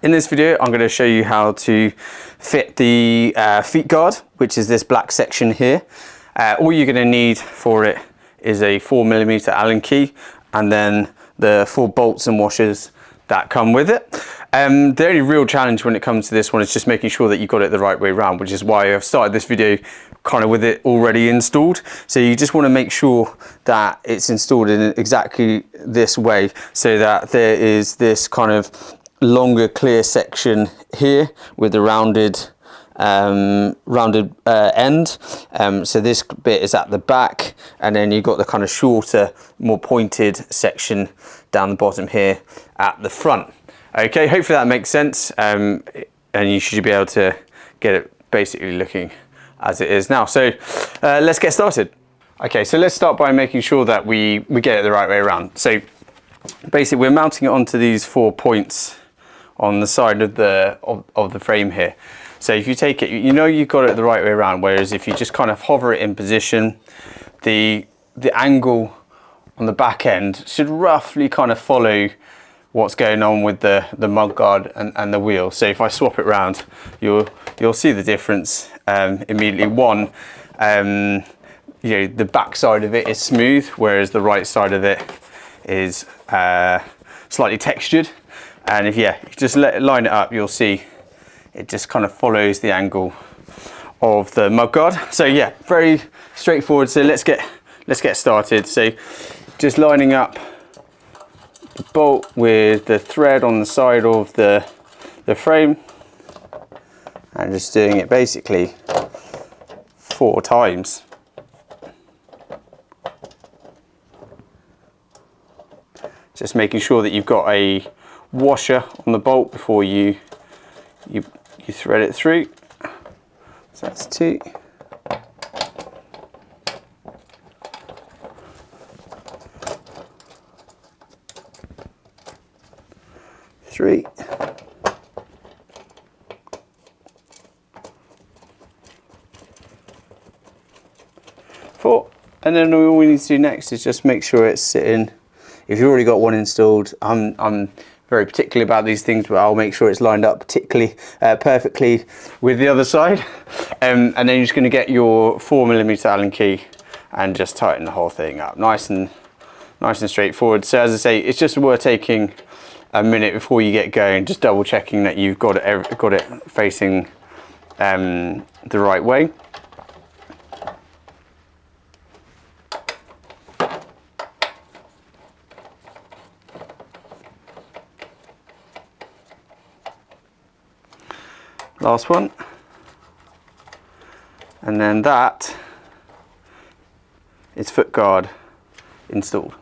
In this video, I'm going to show you how to fit the feet guard, which is this black section here. All you're going to need for it is a 4mm Allen key and then the 4 bolts and washers that come with it. The only real challenge when it comes to this one is just making sure that you got it the right way around, which is why I've started this video kind of with it already installed. So you just want to make sure that it's installed in exactly this way, so that there is this kind of longer clear section here with the rounded end. So this bit is at the back, and then you've got the kind of shorter, more pointed section down the bottom here at the front. Okay, hopefully that makes sense, and you should be able to get it basically looking as it is now. So let's get started. Okay, so let's start by making sure that we get it the right way around. So basically we're mounting it onto these 4 points on the side of the frame here. So if you take it, you know you've got it the right way around, whereas if you just kind of hover it in position, the angle on the back end should roughly kind of follow what's going on with the mudguard and the wheel. So if I swap it around, you'll see the difference immediately. One, you know, the back side of it is smooth, whereas the right side of it is slightly textured. And if you just line it up, you'll see it just kind of follows the angle of the mudguard. So yeah, very straightforward. So let's get started. So just lining up the bolt with the thread on the side of the frame, and just doing it basically 4 times. Just making sure that you've got a washer on the bolt before you thread it through. So that's 2. 3. 4. And then all we need to do next is just make sure it's sitting. If you've already got one installed, I'm very particular about these things, but I'll make sure it's lined up particularly perfectly with the other side. And then you're just going to get your 4mm Allen key and just tighten the whole thing up, nice and straightforward. So as I say, it's just worth taking a minute before you get going, just double checking that you've got it facing the right way. Last one, and then that is foot guard installed.